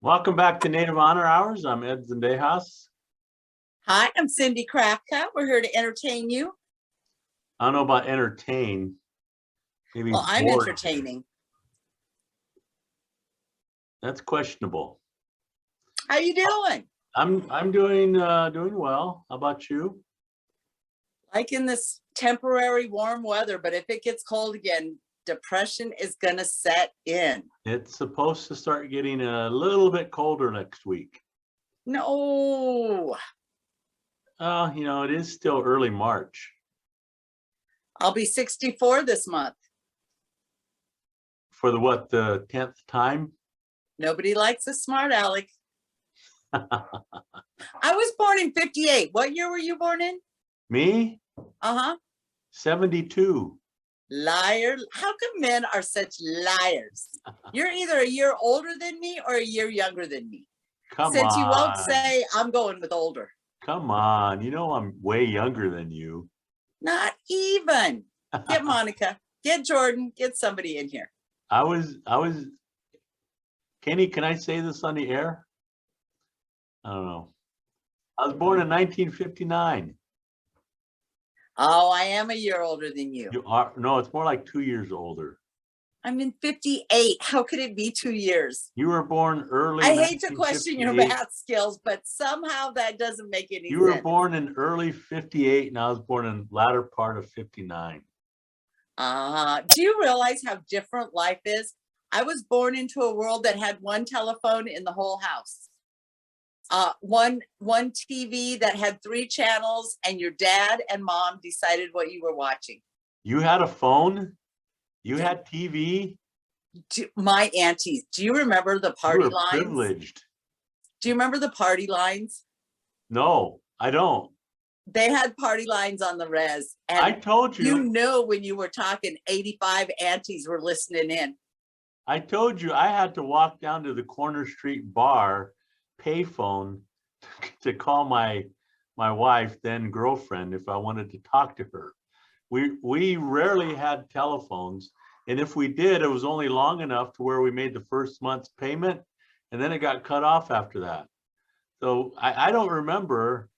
Welcome back to Native Honor Hours. I'm Ed Zendejas. Hi, I'm Cindy Krafka. We're here to entertain you. I don't know about entertain. Maybe Well, I'm bored. entertaining. That's questionable. How you doing? I'm doing well. How about you? Liking this temporary warm weather, but if it gets cold again, depression is gonna set in. It's supposed to start getting a little bit colder next week. No, It is still early March. I'll be 64 this month. For the 10th time? Nobody likes a smart aleck. I was born in 58. What year were you born in? Me? 72. Liar. How come men are such liars? You're either a year older than me or a year younger than me. Since you won't say, I'm going with older. Come on. You know I'm way younger than you. Not even. Get Monica, get Jordan, get somebody in here. I was Kenny, can I say this on the air? I don't know. I was born in 1959. Oh, I am a year older than you. You are? No, it's more like 2 years older. I'm in 58. How could it be 2 years? You were born early. I hate to question your math skills, but somehow that doesn't make any sense. You were born in early 58 and I was born in latter part of 59. Do you realize how different life is? I was born into a world that had one telephone in the whole house. One TV that had 3 channels, and your dad and mom decided what you were watching. You had a phone? You had TV? My aunties, do you remember the party lines? Privileged. Do you remember the party lines? No, I don't. They had party lines on the res. And I told you. You knew when you were talking, 85 aunties were listening in. I told you I had to walk down to the corner street bar payphone to call my wife, then girlfriend, if I wanted to talk to her. We rarely had telephones, and if we did, it was only long enough to where we made the first month's payment, and then it got cut off after that. So I don't remember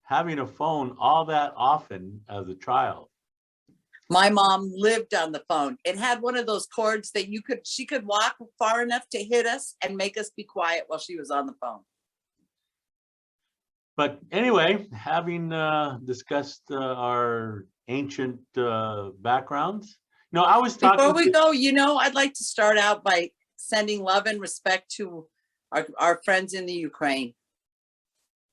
having a phone all that often as a child. My mom lived on the phone. It had one of those cords that she could walk far enough to hit us and make us be quiet while she was on the phone. But anyway, having discussed our ancient backgrounds, I was talking. Before we go, I'd like to start out by sending love and respect to our friends in the Ukraine.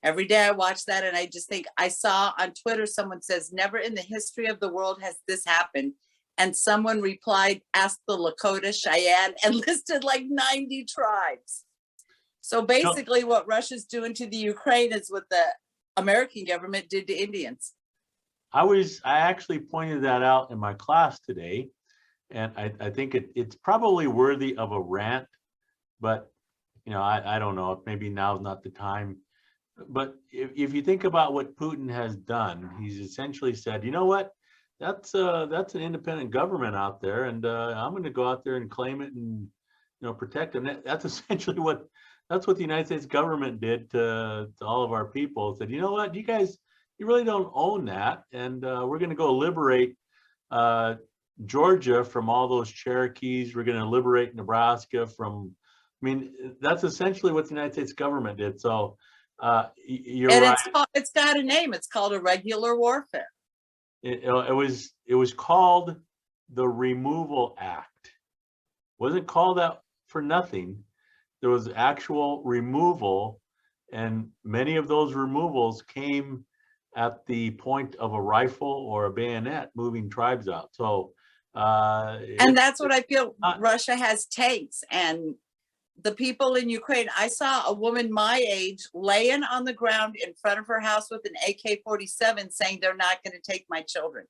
Every day I watch that and I just think, I saw on Twitter, someone says, never in the history of the world has this happened. And someone replied, ask the Lakota, Cheyenne, and listed like 90 tribes. So basically what Russia's doing to the Ukraine is what the American government did to Indians. I actually pointed that out in my class today. And I think it's probably worthy of a rant, but I don't know, maybe now's not the time. But if you think about what Putin has done, he's essentially said, you know what, that's an independent government out there, and I'm going to go out there and claim it and protect them. That's essentially what the United States government did to all of our people. Said, you know what, you guys, you really don't own that, and we're going to go liberate Georgia from all those Cherokees. We're going to liberate Nebraska from. I mean, that's essentially what the United States government did. So. You're and right. It's got a name. It's called irregular warfare. It was called the Removal Act. It wasn't called that for nothing. There was actual removal, and many of those removals came at the point of a rifle or a bayonet moving tribes out. So, and that's what I feel. Russia has tanks, and the people in Ukraine, I saw a woman my age laying on the ground in front of her house with an AK-47 saying, they're not going to take my children.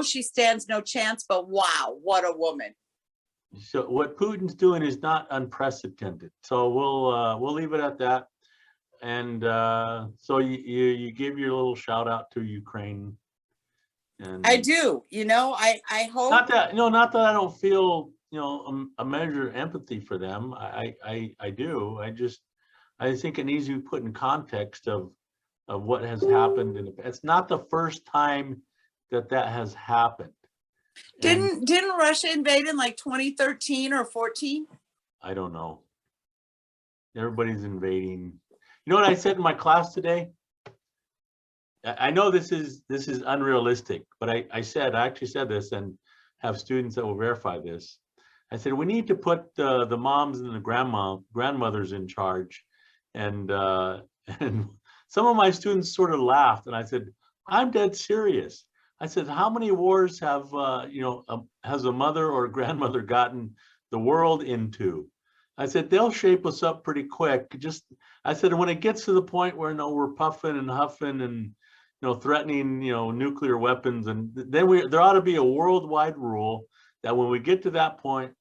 She stands no chance, but wow, what a woman. So what Putin's doing is not unprecedented. So we'll leave it at that. And so you give your little shout out to Ukraine. And I do, I hope. Not that I don't feel a measure of empathy for them. I do. I think it needs to be put in context of what has happened in the past. It's not the first time that has happened. And Didn't Russia invade in like 2013 or 14? I don't know. Everybody's invading. You know what I said in my class today? I know this is unrealistic, but I actually said this and have students that will verify this. I said we need to put the moms and the grandmothers in charge, and and some of my students sort of laughed, and I said, I'm dead serious. I said, how many wars have has a mother or a grandmother gotten the world into? I said, they'll shape us up pretty quick. I said, when it gets to the point where we're puffing and huffing and threatening nuclear weapons, and then there ought to be a worldwide rule that when we get to that point,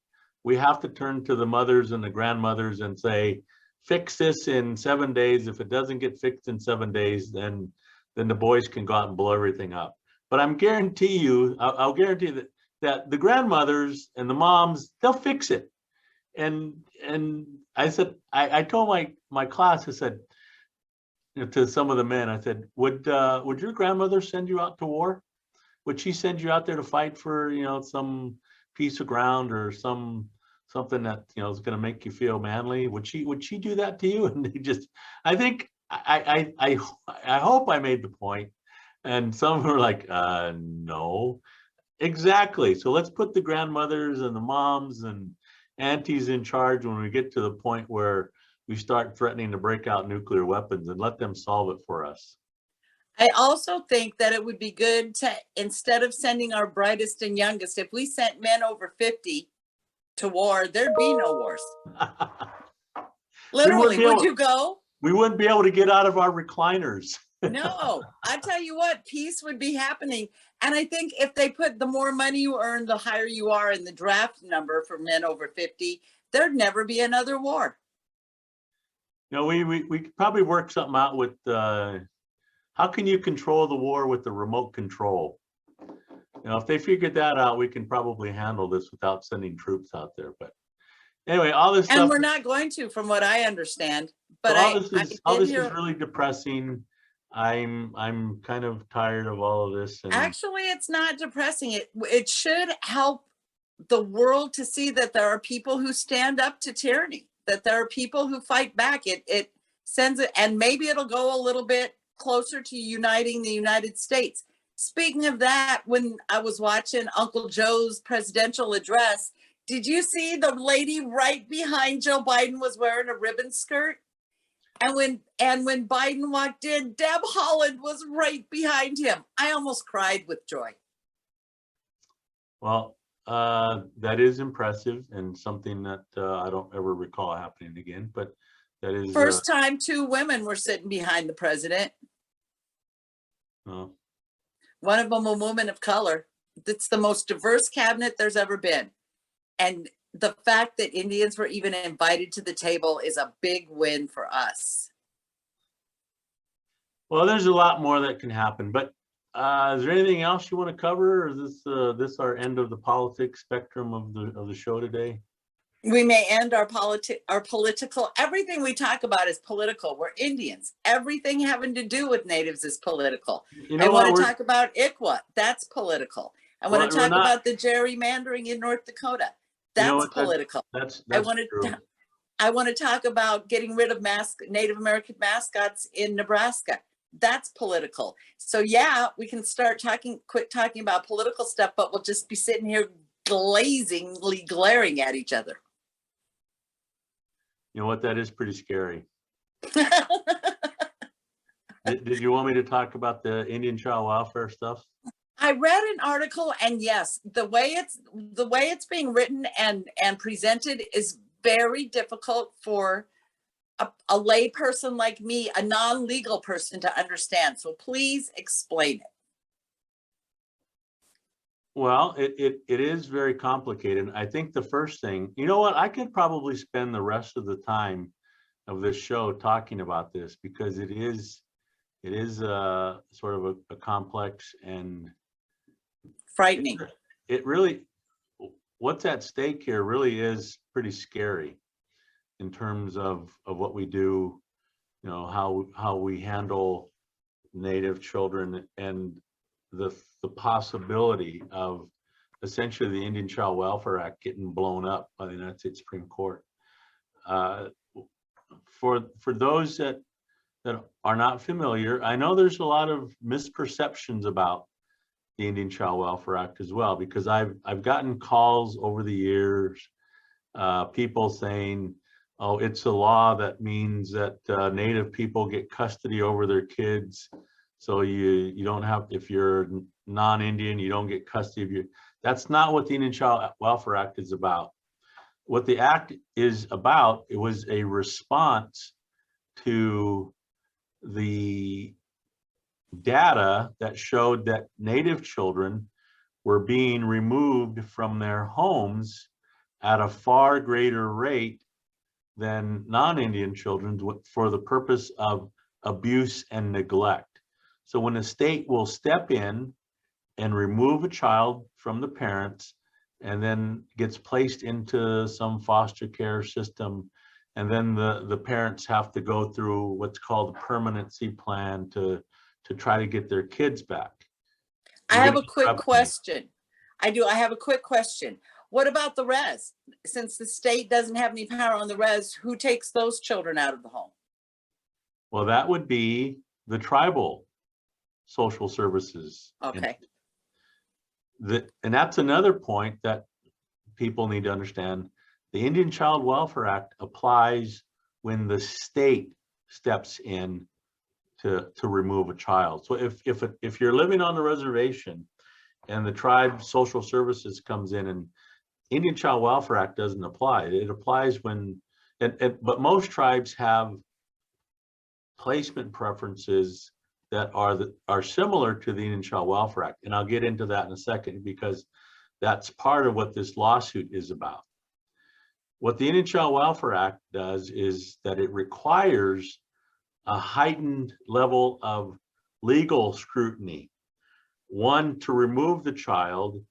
we have to turn to the mothers and the grandmothers and say, fix this in 7 days. If it doesn't get fixed in 7 days, then the boys can go out and blow everything up. But I'll guarantee that the grandmothers and the moms, they'll fix it. And I said, I told my class, I said, to some of the men, I said, would your grandmother send you out to war? Would she send you out there to fight for some piece of ground or something that is going to make you feel manly? Would she do that to you? And they just, I think I hope I made the point. And some were like, no, exactly. So let's put the grandmothers and the moms and aunties in charge when we get to the point where we start threatening to break out nuclear weapons, and let them solve it for us. I also think that it would be good to, instead of sending our brightest and youngest, if we sent men over 50 to war, there'd be no wars. Literally, would you go? We wouldn't be able to get out of our recliners. No, I tell you what, peace would be happening. And I think if they put the more money you earn, the higher you are in the draft number for men over 50, there'd never be another war. We could probably work something out with how can you control the war with the remote control? If they figured that out, we can probably handle this without sending troops out there. But anyway, all this stuff, and we're not going to, from what I understand. But so all this is really depressing. I'm kind of tired of all of this. And actually, it's not depressing. It should help the world to see that there are people who stand up to tyranny, that there are people who fight back. It sends it, and maybe it'll go a little bit closer to uniting the United States. Speaking of that, when I was watching Uncle Joe's presidential address, did you see the lady right behind Joe Biden was wearing a ribbon skirt? And when Biden walked in, Deb Haaland was right behind him. I almost cried with joy. Well, that is impressive and something that I don't ever recall happening again. But that is first time 2 women were sitting behind the president. Oh. One of them a woman of color. It's the most diverse cabinet there's ever been. And the fact that Indians were even invited to the table is a big win for us. Well, there's a lot more that can happen, but is there anything else you want to cover, or is this our end of the politics spectrum of the show today? We may end our political, everything we talk about is political. We're Indians. Everything having to do with natives is political. I want to talk about ICWA. That's political. I want to talk about the gerrymandering in North Dakota. That's political. That's I want to talk about getting rid of Native American mascots in Nebraska. That's political. So yeah, we can quit talking about political stuff, but we'll just be sitting here glazingly glaring at each other. You know what? That is pretty scary. Did you want me to talk about the Indian child welfare stuff? I read an article, and yes, the way it's being written and presented is very difficult for a lay person like me, a non-legal person, to understand. So please explain it. Well, it is very complicated. I think the first thing, you know what, I could probably spend the rest of the time of this show talking about this, because it is sort of a complex and frightening. It really, what's at stake here really is pretty scary in terms of what we do, you know, how we handle Native children, and the possibility of essentially the Indian Child Welfare Act getting blown up by the United States Supreme Court. For those that are not familiar, I know there's a lot of misperceptions about the Indian Child Welfare Act as well, because I've gotten calls over the years, people saying, oh, it's a law that means that Native people get custody over their kids. So you don't have, if you're non-Indian, you don't get custody of your. That's not what the Indian Child Welfare Act is about. What the act is about, it was a response to the data that showed that Native children were being removed from their homes at a far greater rate than non-Indian children for the purpose of abuse and neglect. So when a state will step in and remove a child from the parents and then gets placed into some foster care system, and then the parents have to go through what's called a permanency plan to try to get their kids back. I have a quick question. I have a quick question. What about the res? Since the state doesn't have any power on the res, who takes those children out of the home? Well, that would be the tribal social services. Okay. And that's another point that people need to understand. The Indian Child Welfare Act applies when the state steps in to remove a child. So if you're living on the reservation and the tribe social services comes in, and Indian Child Welfare Act doesn't apply. It applies when, but most tribes have placement preferences that are similar to the Indian Child Welfare Act. And I'll get into that in a second, because that's part of what this lawsuit is about. What the Indian Child Welfare Act does is that it requires a heightened level of legal scrutiny. One, to remove the child,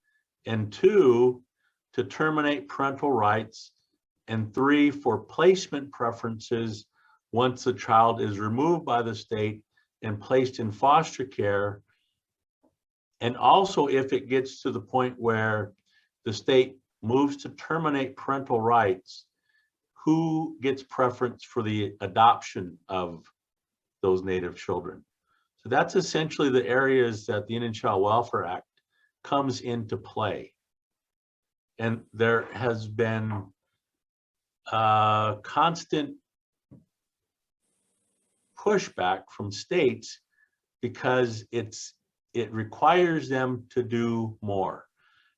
and two, to terminate parental rights, and three, for placement preferences once the child is removed by the state and placed in foster care. And also, if it gets to the point where the state moves to terminate parental rights, who gets preference for the adoption of those Native children? So that's essentially the areas that the Indian Child Welfare Act comes into play. And there has been constant pushback from states because it requires them to do more.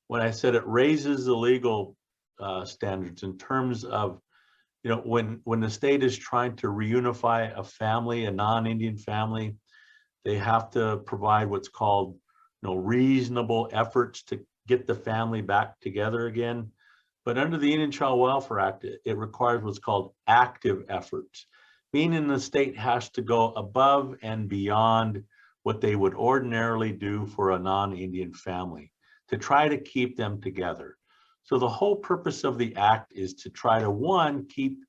When I said it raises the legal standards in terms of, you know, when the state is trying to reunify a family, a non-Indian family, they have to provide what's called, you know, reasonable efforts to get the family back together again. But under the Indian Child Welfare Act, it requires what's called active efforts, meaning the state has to go above and beyond what they would ordinarily do for a non-Indian family to try to keep them together. So the whole purpose of the act is to try to, one, keep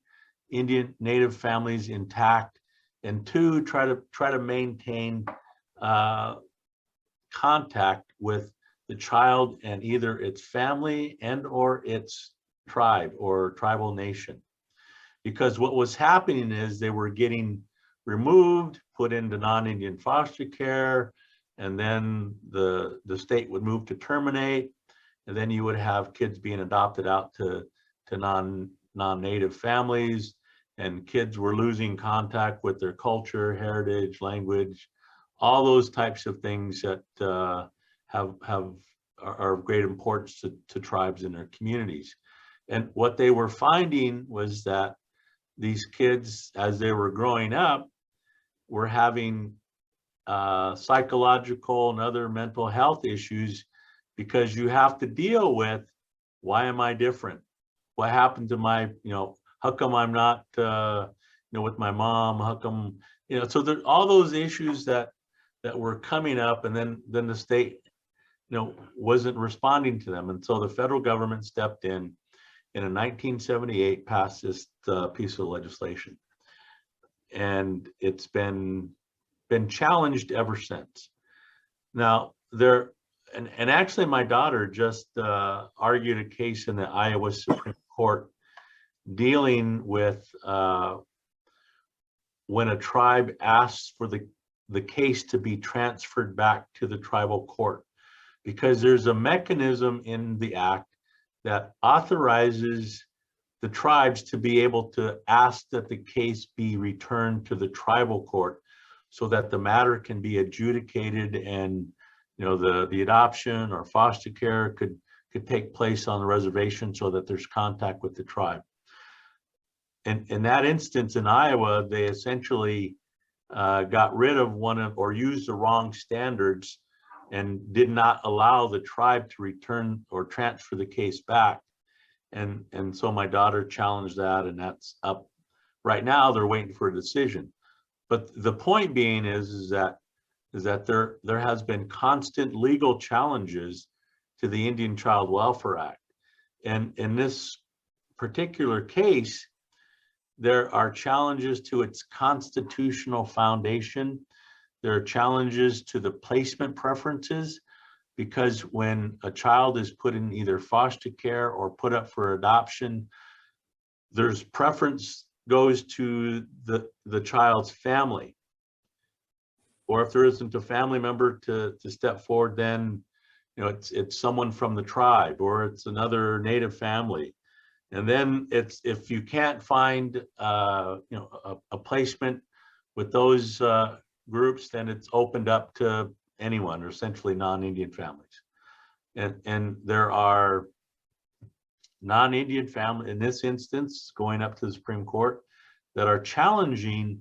Indian Native families intact, and two, try to maintain contact with the child and either its family and or its tribe or tribal nation. Because what was happening is they were getting removed, put into non-Indian foster care, and then the state would move to terminate, and then you would have kids being adopted out to non-Native families, and kids were losing contact with their culture, heritage, language, all those types of things that are of great importance to tribes in their communities. And what they were finding was that these kids, as they were growing up, were having psychological and other mental health issues, because you have to deal with, why am I different? What happened to my, you know, how come I'm not, you know, with my mom? How come, you know, so there all those issues that were coming up, and then the state wasn't responding to them. And so the federal government stepped in a 1978 passed this piece of legislation. And it's been challenged ever since. Now, and actually my daughter just argued a case in the Iowa Supreme Court dealing with when a tribe asks for the case to be transferred back to the tribal court, because there's a mechanism in the act that authorizes the tribes to be able to ask that the case be returned to the tribal court so that the matter can be adjudicated, and the adoption or foster care could take place on the reservation so that there's contact with the tribe. And in that instance in Iowa, they essentially got rid of or used the wrong standards and did not allow the tribe to return or transfer the case back. And so my daughter challenged that, and that's up right now. They're waiting for a decision. But the point being is that there has been constant legal challenges to the Indian Child Welfare Act. And in this particular case, there are challenges to its constitutional foundation. There are challenges to the placement preferences, because when a child is put in either foster care or put up for adoption, there's preference goes to the child's family. Or if there isn't a family member to step forward, then it's someone from the tribe, or it's another native family. And then it's, if you can't find a placement with those groups, then it's opened up to anyone, or essentially non-Indian families. And there are non-Indian families in this instance going up to the Supreme Court that are challenging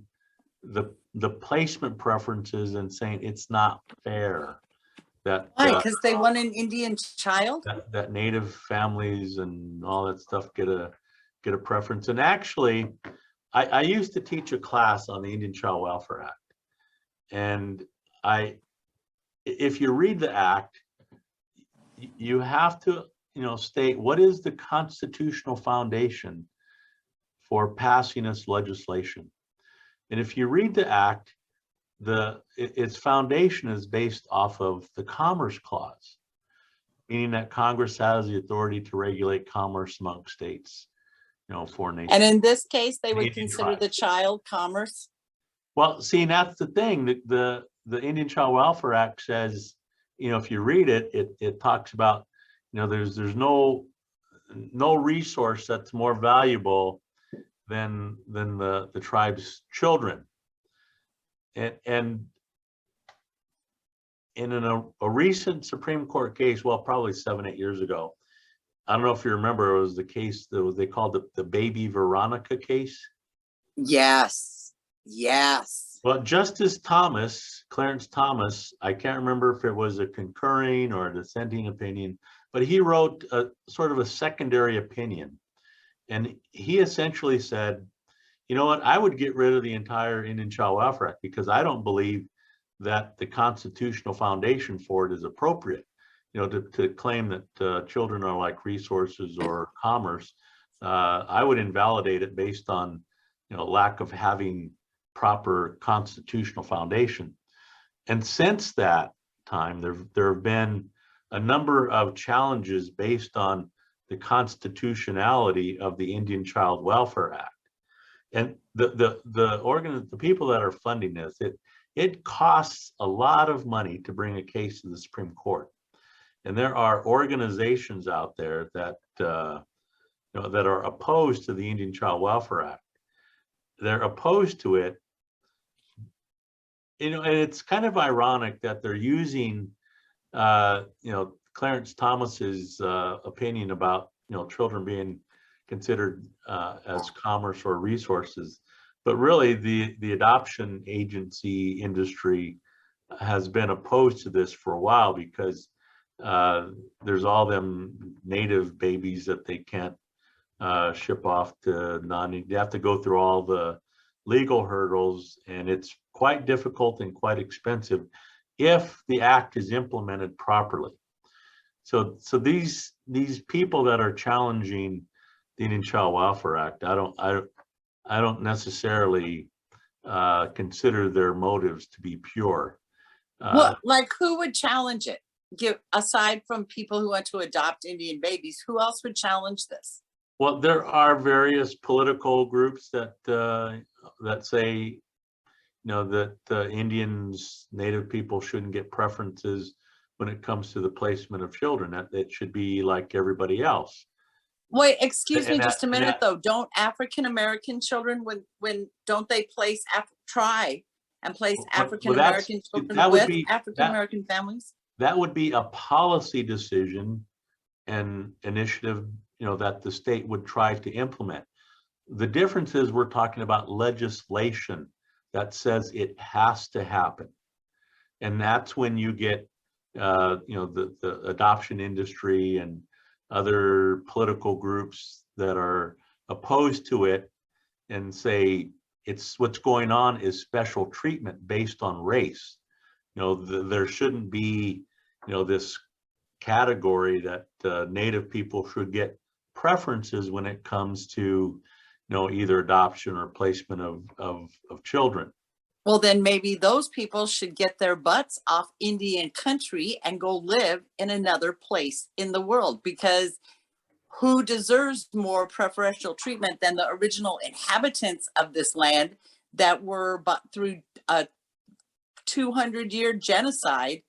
the placement preferences and saying it's not fair that Why? Because they want an Indian child? that native families and all that stuff get a preference. And actually, I used to teach a class on the Indian Child Welfare Act, and if you read the act, you have to state what is the constitutional foundation for passing this legislation. And if you read the act, its foundation is based off of the Commerce Clause, meaning that Congress has the authority to regulate commerce among states, foreign nations. And in this case, they would Indian consider tribes. the child commerce? Well, see, that's the thing. The Indian Child Welfare Act says, if you read it, it talks about, there's no resource that's more valuable than the tribe's children. And in a recent Supreme Court case, well, probably 7-8 years ago, I don't know if you remember, it was the case that they called the Baby Veronica case. Yes. Yes. Well, Justice Thomas, Clarence Thomas, I can't remember if it was a concurring or a dissenting opinion, but he wrote a sort of a secondary opinion. And he essentially said, you know what, I would get rid of the entire Indian Child Welfare Act because I don't believe that the constitutional foundation for it is appropriate. To claim that children are like resources or commerce, I would invalidate it based on, lack of having proper constitutional foundation. And since that time, there have been a number of challenges based on the constitutionality of the Indian Child Welfare Act. And the people that are funding this, it costs a lot of money to bring a case to the Supreme Court. And there are organizations out there that that are opposed to the Indian Child Welfare Act. They're opposed to it, and it's kind of ironic that they're using Clarence Thomas's opinion about children being considered as commerce or resources, but really the adoption agency industry has been opposed to this for a while because there's all them native babies that they can't ship off to they have to go through all the legal hurdles, and it's quite difficult and quite expensive if the act is implemented properly. So these people that are challenging the Indian Child Welfare Act, I don't necessarily consider their motives to be pure. What, like, who would challenge it? Give, aside from people who want to adopt Indian babies, who else would challenge this? Well, there are various political groups that that say, you know, that Indians, Native people shouldn't get preferences when it comes to the placement of children. That it should be like everybody else. Wait, excuse me And just a minute that, though. Don't African American children, when don't they place try and place well, African that's American children that would with be African American families? that would be a policy decision and initiative, you know, that the state would try to implement. The difference is we're talking about legislation that says it has to happen. And that's when you get, you know, the adoption industry and other political groups that are opposed to it and say it's what's going on is special treatment based on race. You know, there shouldn't be, you know, this category that Native people should get preferences when it comes to, you know, either adoption or placement of children. Well, then maybe those people should get their butts off Indian country and go live in another place in the world, because who deserves more preferential treatment than the original inhabitants of this land that were, but through a 200-year genocide,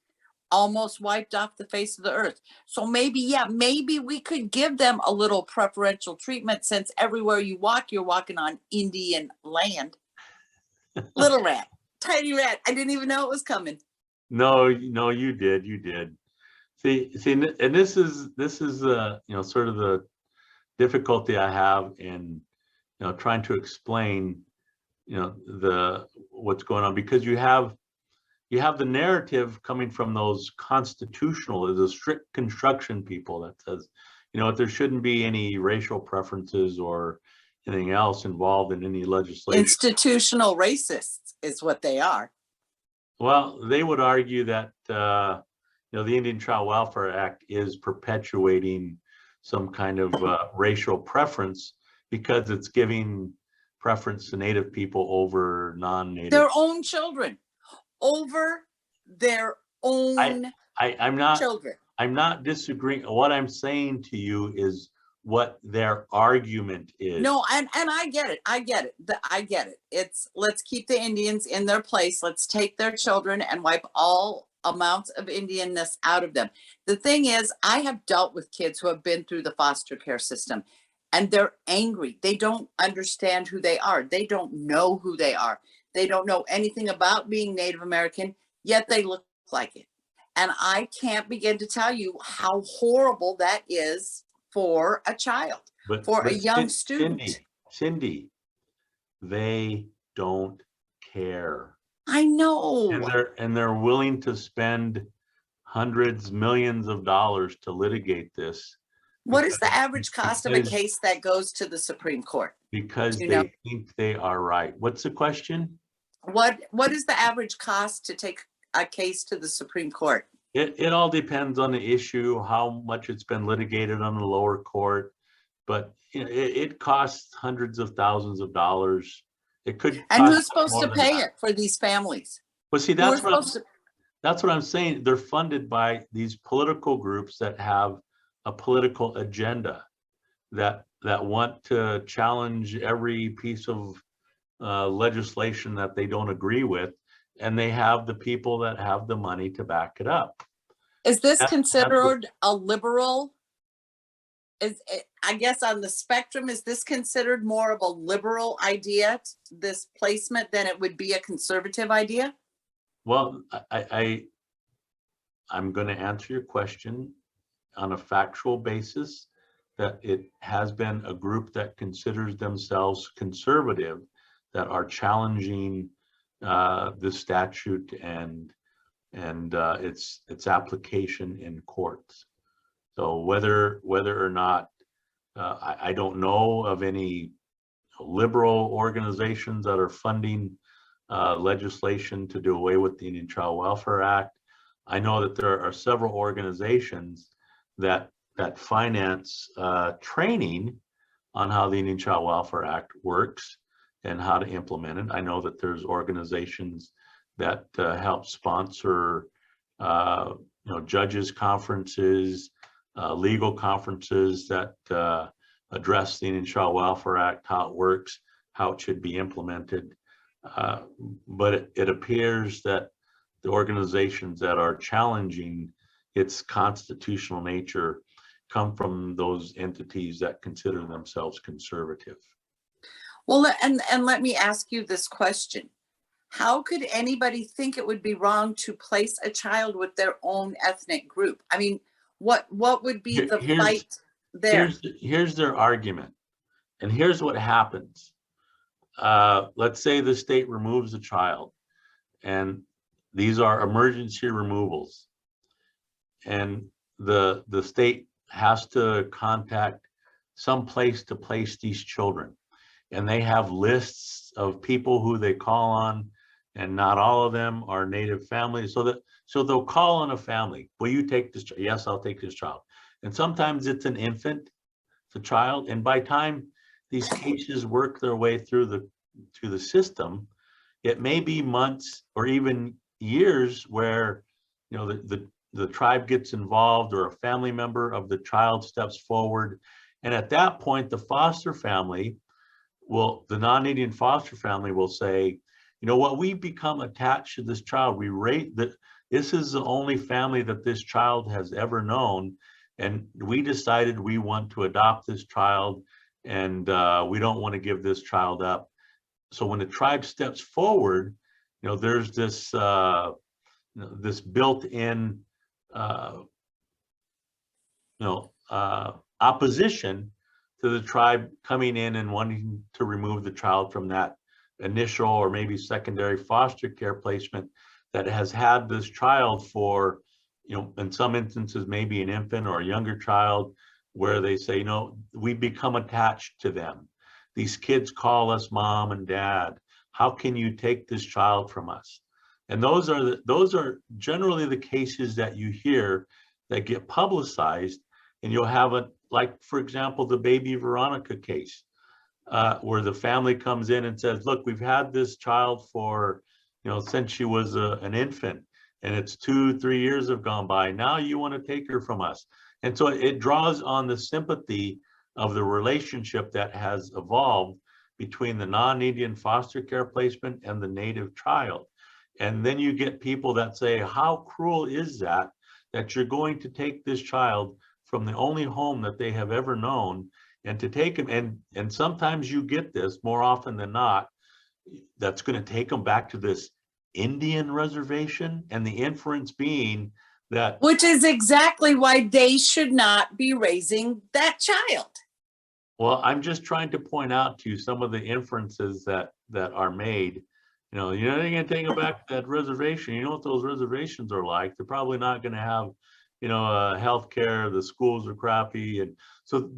almost wiped off the face of the earth. So maybe, yeah, maybe we could give them a little preferential treatment, since everywhere you walk, you're walking on Indian land. Little rat, tiny rat. I didn't even know it was coming. No, you did. See, and this is you know, sort of the difficulty I have in, you know, trying to explain, you know, what's going on, because you have the narrative coming from those constitutional, the strict construction people that says, you know, there shouldn't be any racial preferences or anything else involved in any legislation. Institutional racists is what they are. Well, they would argue that you know, the Indian Child Welfare Act is perpetuating some kind of racial preference because it's giving preference to Native people over non-Native. Their own children, over their own I'm not children. I'm not disagreeing. What I'm saying to you is what their argument is. No, and I get it. I get it. It's, let's keep the Indians in their place. Let's take their children and wipe all amounts of Indianness out of them. The thing is, I have dealt with kids who have been through the foster care system, and they're angry. They don't understand who they are. They don't know who they are. They don't know anything about being Native American, yet they look like it. And I can't begin to tell you how horrible that is for a child, for a young student. Cindy, they don't care. I know. And they're willing to spend hundreds, millions of dollars to litigate this. What is the average cost of a case that goes to the Supreme Court? Because they think they are right. What's the question? What is the average cost to take a case to the Supreme Court? It all depends on the issue, how much it's been litigated on the lower court, but it costs hundreds of thousands of dollars. It could. And who's supposed to pay it for these families? Well, see, that's what I'm saying. They're funded by these political groups that have a political agenda, that want to challenge every piece of legislation that they don't agree with, and they have the people that have the money to back it up. Is this considered a liberal? I guess on the spectrum, is this considered more of a liberal idea, this placement, than it would be a conservative idea? Well, I'm going to answer your question on a factual basis, that it has been a group that considers themselves conservative that are challenging the statute and its application in courts. So whether or not, I don't know of any liberal organizations that are funding legislation to do away with the Indian Child Welfare Act. I know that there are several organizations that finance training on how the Indian Child Welfare Act works and how to implement it. I know that there's organizations that help sponsor, judges conferences, legal conferences that address the Indian Child Welfare Act, how it works, how it should be implemented. But it appears that the organizations that are challenging its constitutional nature come from those entities that consider themselves conservative. Well, and let me ask you this question. How could anybody think it would be wrong to place a child with their own ethnic group? I mean, what would be the fight there? Here's their argument, and here's what happens. Let's say the state removes a child, and these are emergency removals, and the state has to contact some place to place these children, and they have lists of people who they call on, and not all of them are native families. So they'll call on a family. Will you take this? Yes, I'll take this child. And sometimes it's an infant, it's a child, and by time these cases work their way through the system, it may be months or even years where the tribe gets involved, or a family member of the child steps forward, and at that point the foster family the non-Indian foster family will say, you know what, we become attached to this child. We rate that this is the only family that this child has ever known, and we decided we want to adopt this child, and we don't want to give this child up. So when the tribe steps forward, there's this this built-in opposition to the tribe coming in and wanting to remove the child from that initial or maybe secondary foster care placement that has had this child for, in some instances, maybe an infant or a younger child, where they say, we become attached to them. These kids call us mom and dad. How can you take this child from us? And those are generally the cases that you hear that get publicized, and you'll have like, for example, the baby Veronica case, where the family comes in and says, look, we've had this child for, since she was an infant, and it's 2-3 years have gone by. Now you want to take her from us. And so it draws on the sympathy of the relationship that has evolved between the non-Indian foster care placement and the native child. And then you get people that say, how cruel is that you're going to take this child from the only home that they have ever known, and to take them, and sometimes you get this, more often than not, that's going to take them back to this Indian reservation, and the inference being that, which is exactly why they should not be raising that child. Well, I'm just trying to point out to you some of the inferences that are made. You're going to take them back to that reservation. You know what those reservations are like. They're probably not going to have, health care. The schools are crappy, and so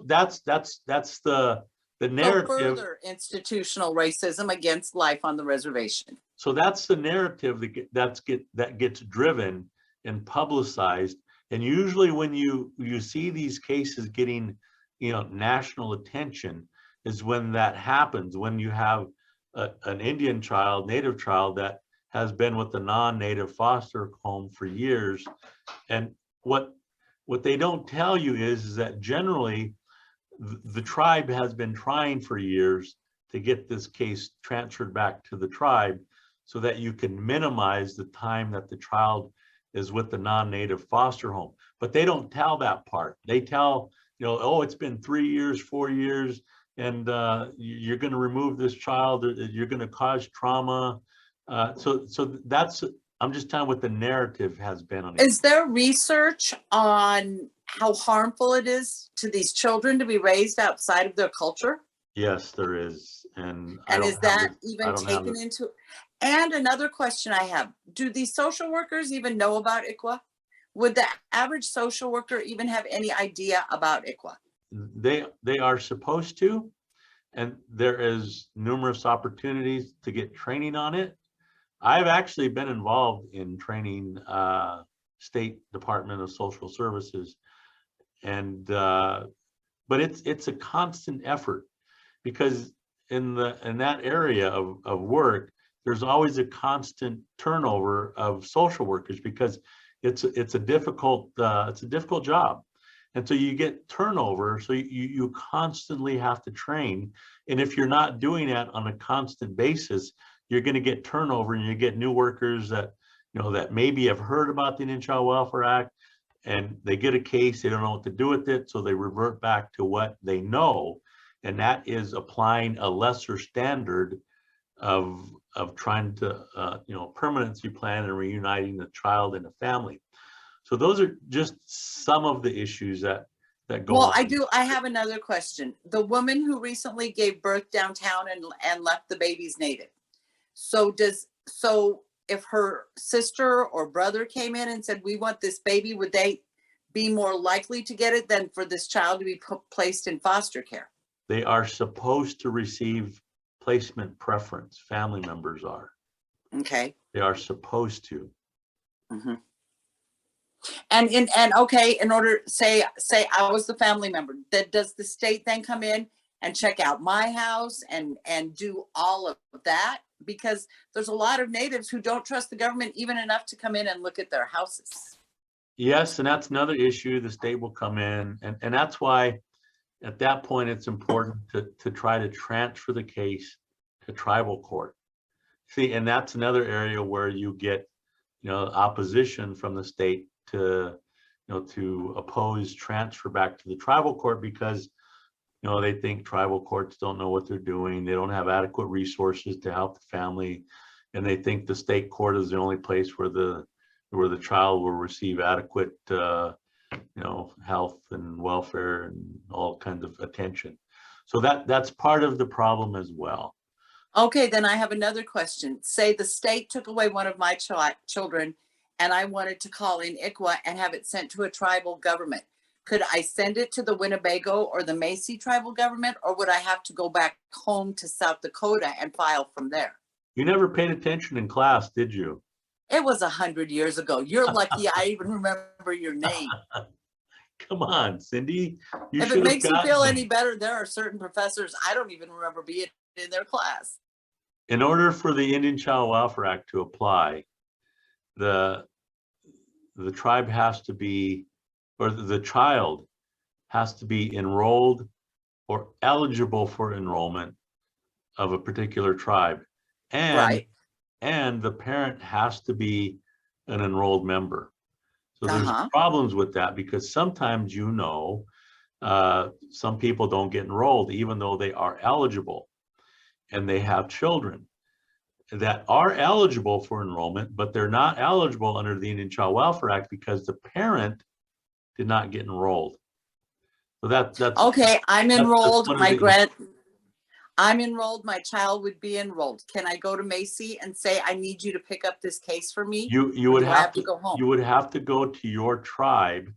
that's the narrative. So further institutional racism against life on the reservation. So that's the narrative that gets driven and publicized. And usually when you see these cases getting national attention is when that happens, when you have an Indian child, native child, that has been with the non-native foster home for years. And what they don't tell you is that generally the tribe has been trying for years to get this case transferred back to the tribe, so that you can minimize the time that the child is with the non-native foster home. But they don't tell that part. They tell, oh, it's been 3 years, 4 years, and you're going to remove this child, or you're going to cause trauma. So that's, I'm just telling what the narrative has been on it. Is there research on how harmful it is to these children to be raised outside of their culture? Yes, there is. And is that even taken into? And another question I have, do these social workers even know about ICWA? Would the average social worker even have any idea about ICWA? They are supposed to, and there is numerous opportunities to get training on it. I've actually been involved in training State Department of Social Services. And but it's a constant effort, because in that area of work, there's always a constant turnover of social workers, because it's a difficult job. And so you get turnover, so you constantly have to train. And if you're not doing that on a constant basis, you're going to get turnover, and you get new workers that, that maybe have heard about the Indian Child Welfare Act, and they get a case, they don't know what to do with it, so they revert back to what they know, and that is applying a lesser standard of trying to permanency plan and reuniting the child and the family. So those are just some of the issues that go Well, on. I have another question. The woman who recently gave birth downtown and left the babies native. So if her sister or brother came in and said, we want this baby, would they be more likely to get it than for this child to be placed in foster care? They are supposed to receive placement preference. Family members are. Okay. They are supposed to. Mm-hmm. And okay, in order, say I was the family member, that does the state then come in and check out my house and do all of that? Because there's a lot of natives who don't trust the government even enough to come in and look at their houses. Yes, and that's another issue. The state will come in, and that's why at that point it's important to try to transfer the case to tribal court. See, and that's another area where you get opposition from the state to oppose transfer back to the tribal court, because they think tribal courts don't know what they're doing. They don't have adequate resources to help the family, and they think the state court is the only place where the child will receive adequate health and welfare and all kinds of attention. So that's part of the problem as well. Okay, then I have another question. Say the state took away one of my children, and I wanted to call in ICWA and have it sent to a tribal government. Could I send it to the Winnebago or the Macy tribal government, or would I have to go back home to South Dakota and file from there? You never paid attention in class, did you? It was 100 years ago. You're lucky I even remember your name. Come on, Cindy. If it makes you feel any better, there are certain professors I don't even remember being in their class. In order for the Indian Child Welfare Act to apply, the tribe has to be, or the child has to be enrolled or eligible for enrollment of a particular tribe, and the parent has to be an enrolled member. So there's problems with that, because sometimes some people don't get enrolled even though they are eligible, and they have children that are eligible for enrollment, but they're not eligible under the Indian Child Welfare Act because the parent did not get enrolled. So that's okay. I'm enrolled. I'm enrolled. My child would be enrolled. Can I go to Macy and say, I need you to pick up this case for me? You would have to go home. You would have to go to your tribe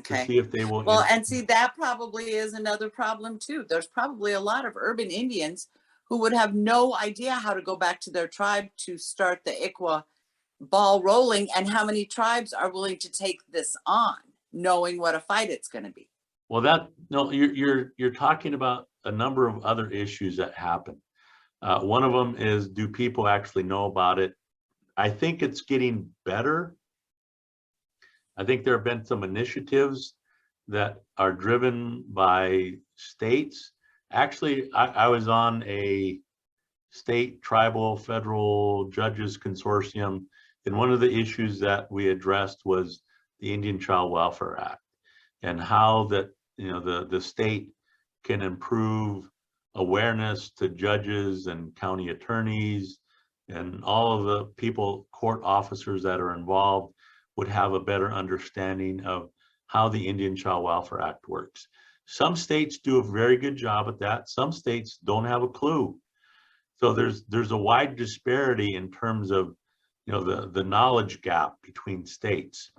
to see if they will. Well, and see, that probably is another problem too. There's probably a lot of urban Indians who would have no idea how to go back to their tribe to start the ICWA ball rolling, and how many tribes are willing to take this on, knowing what a fight it's going to be. Well, you're talking about a number of other issues that happen. One of them is, do people actually know about it? I think it's getting better. I think there have been some initiatives that are driven by states. Actually, I was on a state, tribal, federal judges consortium, and one of the issues that we addressed was the Indian Child Welfare Act, and how that the state can improve awareness to judges and county attorneys and all of the people, court officers that are involved, would have a better understanding of how the Indian Child Welfare Act works. Some states do a very good job at that. Some states don't have a clue. So there's a wide disparity in terms of the knowledge gap between states.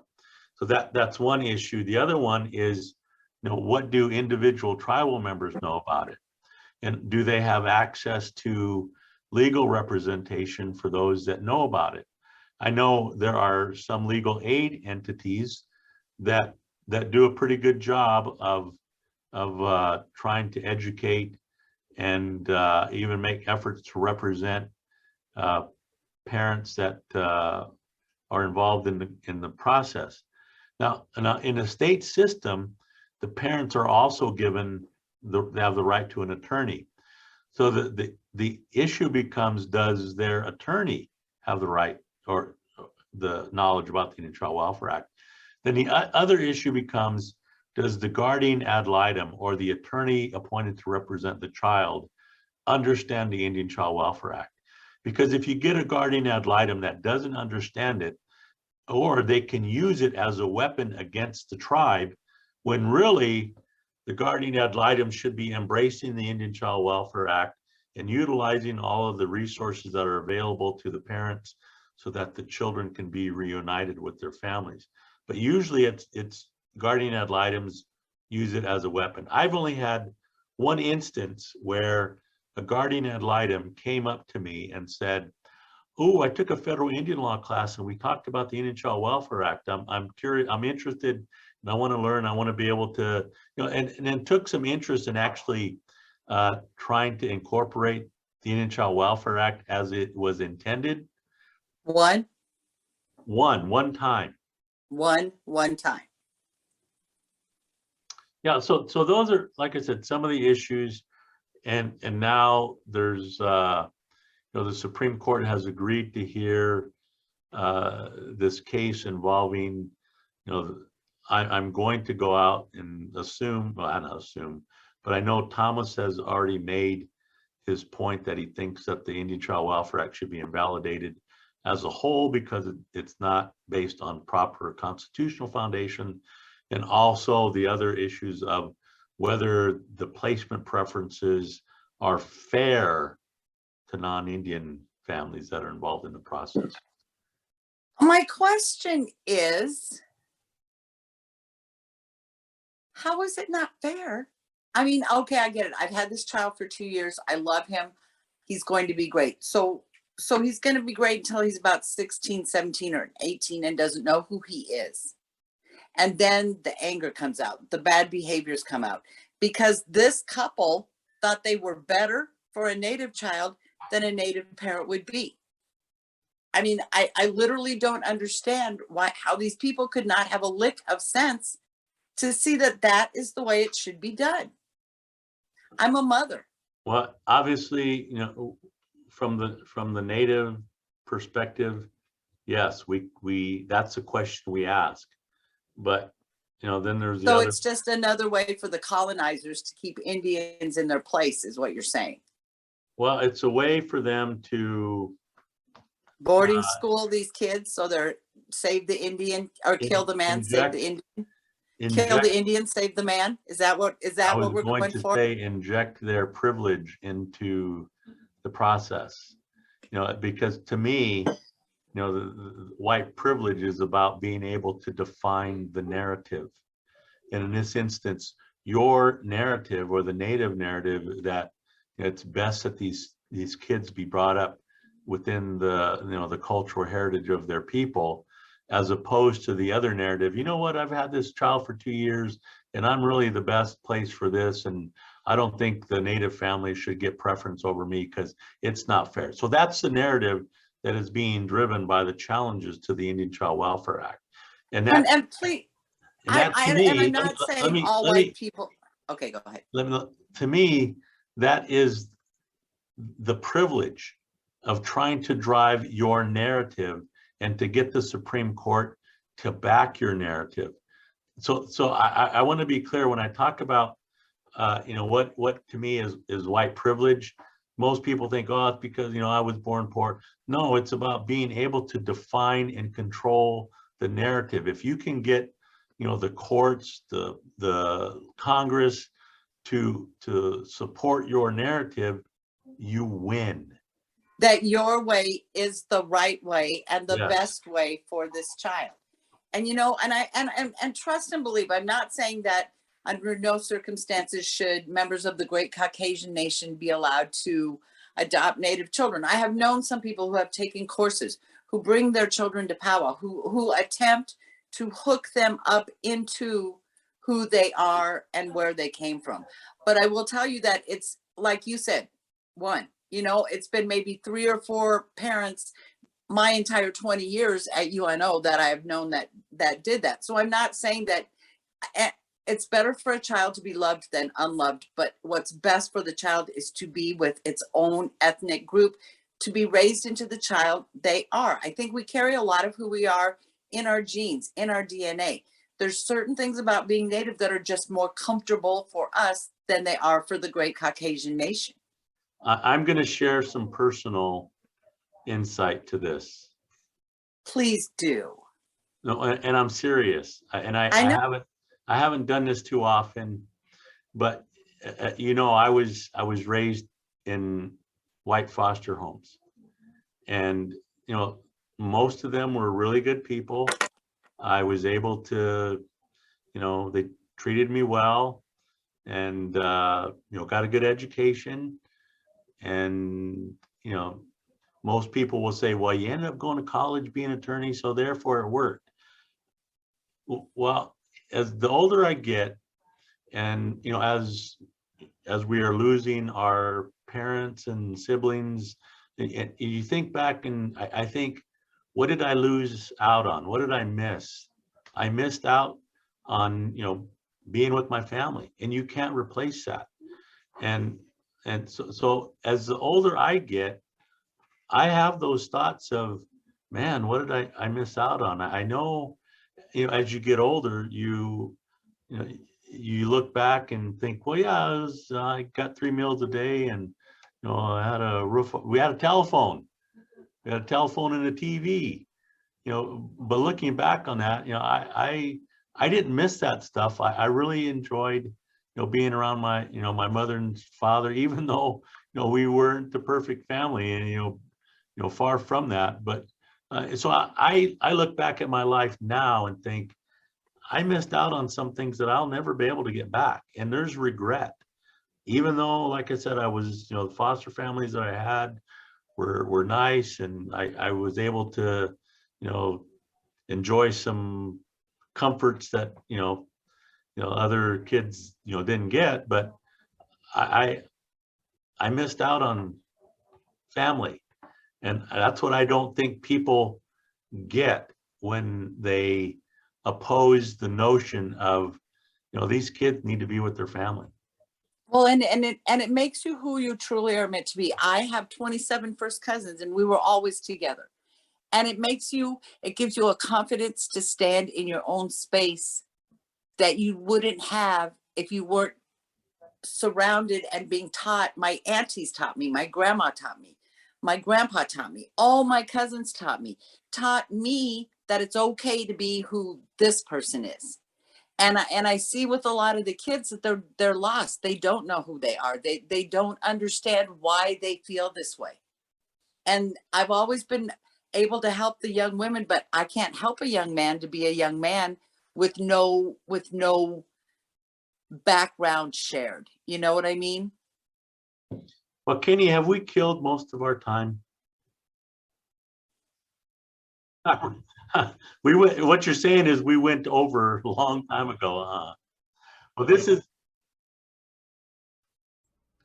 So that's one issue. The other one is, what do individual tribal members know about it? And do they have access to legal representation for those that know about it? I know there are some legal aid entities that do a pretty good job of trying to educate and even make efforts to represent parents that are involved in the process. Now, in a state system, the parents are also given they have the right to an attorney. So the issue becomes, does their attorney have the right or the knowledge about the Indian Child Welfare Act? Then the other issue becomes, does the guardian ad litem or the attorney appointed to represent the child understand the Indian Child Welfare Act? Because if you get a guardian ad litem that doesn't understand it, or they can use it as a weapon against the tribe, when really the guardian ad litem should be embracing the Indian Child Welfare Act and utilizing all of the resources that are available to the parents so that the children can be reunited with their families. But usually it's guardian ad litems use it as a weapon. I've only had one instance where a guardian ad litem came up to me and said, "Oh, I took a federal Indian law class and we talked about the Indian Child Welfare Act. I'm curious, I'm interested, and I want to learn. I want to be able to, and then took some interest in actually trying to incorporate the Indian Child Welfare Act as it was intended." One time. One time. Yeah, so those are, like I said, some of the issues, and now there's the Supreme Court has agreed to hear this case involving, I'm going to go out and assume, well, I don't assume, but I know Thomas has already made his point that he thinks that the Indian Child Welfare Act should be invalidated as a whole because it's not based on proper constitutional foundation, and also the other issues of whether the placement preferences are fair to non-Indian families that are involved in the process. My question is, how is it not fair? I mean, okay, I get it. I've had this child for 2 years. I love him. He's going to be great. So he's going to be great until he's about 16, 17, or 18 and doesn't know who he is. And then the anger comes out. The bad behaviors come out because this couple thought they were better for a Native child than a Native parent would be. I mean, I literally don't understand how these people could not have a lick of sense to see that that is the way it should be done. I'm a mother. Well, obviously, from the Native perspective, yes, we that's a question we ask. But then there's the So other. it's just another way for the colonizers to keep Indians in their place, is what you're saying. Well, it's a way for them to Boarding school these kids so they're save the Indian or kill the man, save the Indian. Kill the Indian, save the man. Is that what we're going for? Say inject their privilege into the process. Because to me, the white privilege is about being able to define the narrative. And in this instance, your narrative or the Native narrative that it's best that these kids be brought up within the cultural heritage of their people, as opposed to the other narrative. You know what? I've had this child for 2 years and I'm really the best place for this. And I don't think the Native family should get preference over me because it's not fair. So that's the narrative that is being driven by the challenges to the Indian Child Welfare Act. And please, and I'm not saying all white people. Okay, go ahead. To me, that is the privilege of trying to drive your narrative and to get the Supreme Court to back your narrative. So I want to be clear when I talk about what to me is white privilege. Most people think, oh, it's because I was born poor. No, it's about being able to define and control the narrative. If you can get the courts, the Congress to support your narrative, you win. That your way is the right way and the Yes. best way for this child. And and trust and believe, I'm not saying that under no circumstances should members of the great Caucasian nation be allowed to adopt Native children. I have known some people who have taken courses who bring their children to power, who attempt to hook them up into who they are and where they came from. But I will tell you that it's like you said, one, it's been maybe 3 or 4 parents my entire 20 years at UNO that I have known that did that. So I'm not saying that it's better for a child to be loved than unloved, but what's best for the child is to be with its own ethnic group, to be raised into the child they are. I think we carry a lot of who we are in our genes, in our DNA. There's certain things about being Native that are just more comfortable for us than they are for the great Caucasian nation. I'm going to share some personal insight to this. Please do. No, and I'm serious. I know. I haven't done this too often, but I was raised in white foster homes, and most of them were really good people. I was able to, they treated me well, and got a good education, and most people will say, well, you ended up going to college, being an attorney, so therefore it worked. Well, as the older I get, and as we are losing our parents and siblings, and you think back, and I think, what did I lose out on? What did I miss? I missed out on being with my family, and you can't replace that. And so as the older I get, I have those thoughts of, man, what did I miss out on? I know, as you get older, you look back and think, well, yeah, I got 3 meals a day, and I had a roof. We had a telephone. We had a telephone and a TV. But looking back on that, I didn't miss that stuff. I really enjoyed being around my mother and father, even though we weren't the perfect family, and far from that. But so I look back at my life now and think, I missed out on some things that I'll never be able to get back. And there's regret, even though, like I said, I was, the foster families that I had were nice, and I was able to, enjoy some comforts that, other kids, didn't get. But I missed out on family. And that's what I don't think people get when they oppose the notion of, these kids need to be with their family. Well, and it makes you who you truly are meant to be. I have 27 first cousins, and we were always together. And it gives you a confidence to stand in your own space that you wouldn't have if you weren't surrounded and being taught. My aunties taught me, my grandma taught me, my grandpa taught me, all my cousins taught me that it's okay to be who this person is. And I see with a lot of the kids that they're lost. They don't know who they are. They don't understand why they feel this way. And I've always been able to help the young women, but I can't help a young man to be a young man with no background shared. You know what I mean? Well, Kenny, have we killed most of our time? What you're saying is we went over a long time ago. Well, this is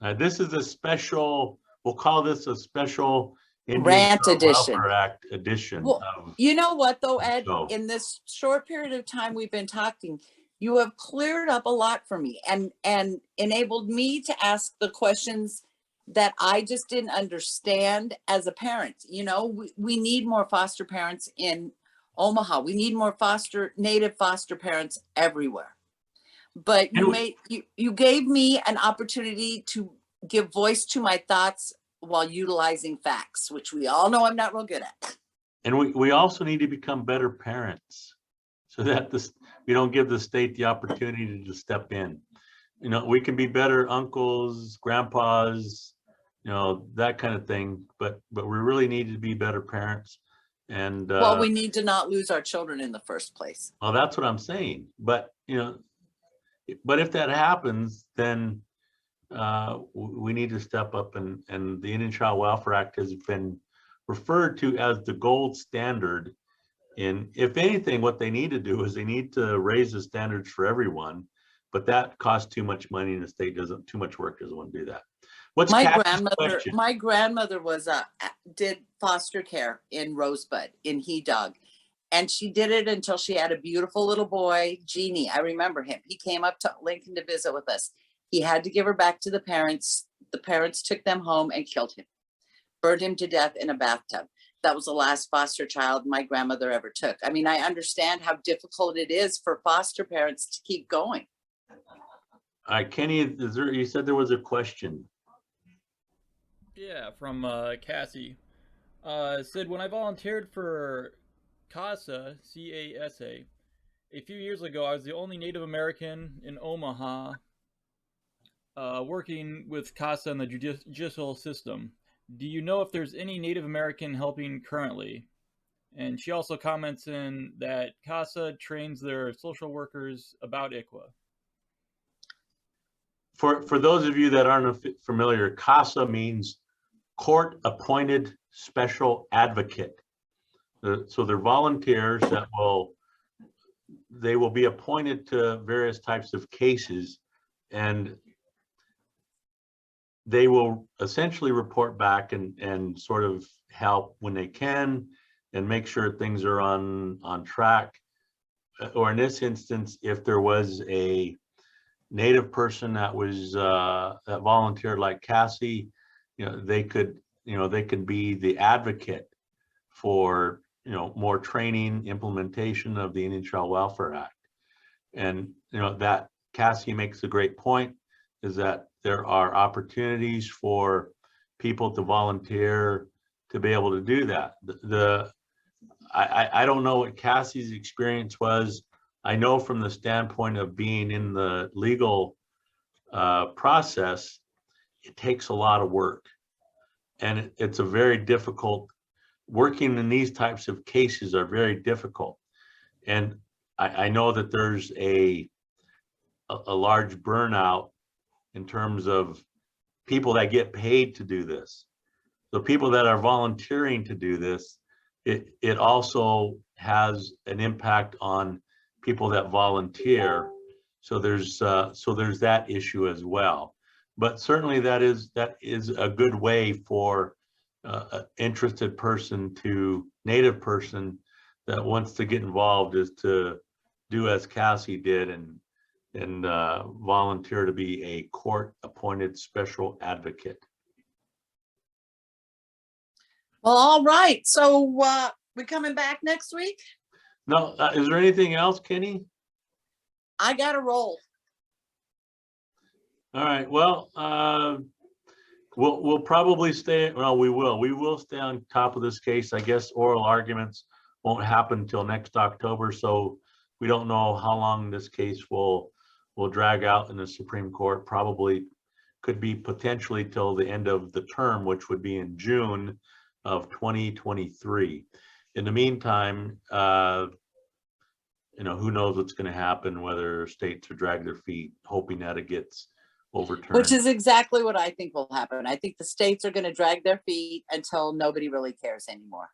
a special, we'll call this a special Indian Rant edition. Welfare Act edition. Well, you know what though, Ed, So, in this short period of time we've been talking, you have cleared up a lot for me and enabled me to ask the questions that I just didn't understand as a parent. We need more foster parents in Omaha. We need more Native foster parents everywhere. But you gave me an opportunity to give voice to my thoughts while utilizing facts, which we all know I'm not real good at. And we also need to become better parents, so that we don't give the state the opportunity to step in. We can be better uncles, grandpas, that kind of thing, but we really need to be better parents. And well, we need to not lose our children in the first place. Well, that's what I'm saying. But but if that happens, then we need to step up, and the Indian Child Welfare Act has been referred to as the gold standard. And if anything, what they need to do is they need to raise the standards for everyone, but that costs too much money and the state doesn't, too much work, doesn't want to do that. What's Kathy's question? My grandmother was did foster care in Rosebud in He Dog. And she did it until she had a beautiful little boy, Jeannie. I remember him. He came up to Lincoln to visit with us. He had to give her back to the parents. The parents took them home and killed him, burned him to death in a bathtub. That was the last foster child my grandmother ever took. I mean, I understand how difficult it is for foster parents to keep going. All right, Kenny, you said there was a question. Yeah, from Cassie. Said, when I volunteered for CASA, C-A-S-A, a few years ago, I was the only Native American in Omaha working with CASA in the judicial system. Do you know if there's any Native American helping currently? And she also comments in that CASA trains their social workers about ICWA. For those of you that aren't familiar, CASA means Court Appointed Special Advocate. So they're volunteers that they will be appointed to various types of cases, and they will essentially report back and sort of help when they can and make sure things are on track. Or in this instance, if there was a Native person that was that volunteered like Cassie, they could be the advocate for more training, implementation of the Indian Child Welfare Act. And that Cassie makes a great point, is that there are opportunities for people to volunteer to be able to do that. I don't know what Cassie's experience was. I know from the standpoint of being in the legal process, it takes a lot of work, and it's a very difficult. Working in these types of cases are very difficult, and I know that there's a large burnout in terms of people that get paid to do this. The people that are volunteering to do this, it also has an impact on people that volunteer. So there's that issue as well. But certainly that is a good way for an interested person to Native person that wants to get involved, is to do as Cassie did and volunteer to be a court-appointed special advocate. Well, all right. So we coming back next week? No, is there anything else, Kenny? I got to roll. All right. Well, we'll probably stay. Well, we will stay on top of this case. I guess oral arguments won't happen until next October, so we don't know how long this case will drag out in the Supreme Court. Probably could be potentially till the end of the term, which would be in June of 2023. In the meantime, who knows what's going to happen, whether states are dragging their feet, hoping that it gets overturned. Which is exactly what I think will happen. I think the states are going to drag their feet until nobody really cares anymore.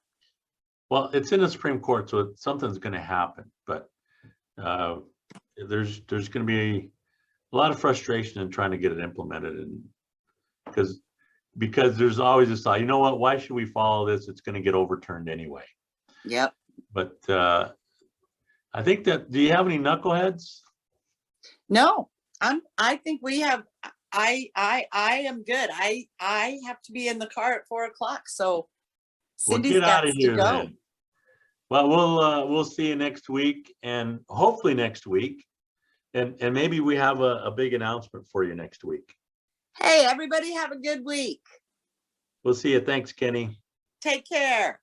Well, it's in the Supreme Court, so something's going to happen. But there's going to be a lot of frustration in trying to get it implemented, and because there's always this thought, why should we follow this? It's going to get overturned anyway. Yep. But I think that, do you have any knuckleheads? No, I think we have. I am good. I have to be in the car at 4 o'clock. So Cindy's got to go. Then. Well, we'll see you next week, and hopefully next week, and maybe we have a big announcement for you next week. Hey, everybody, have a good week. We'll see you. Thanks, Kenny. Take care.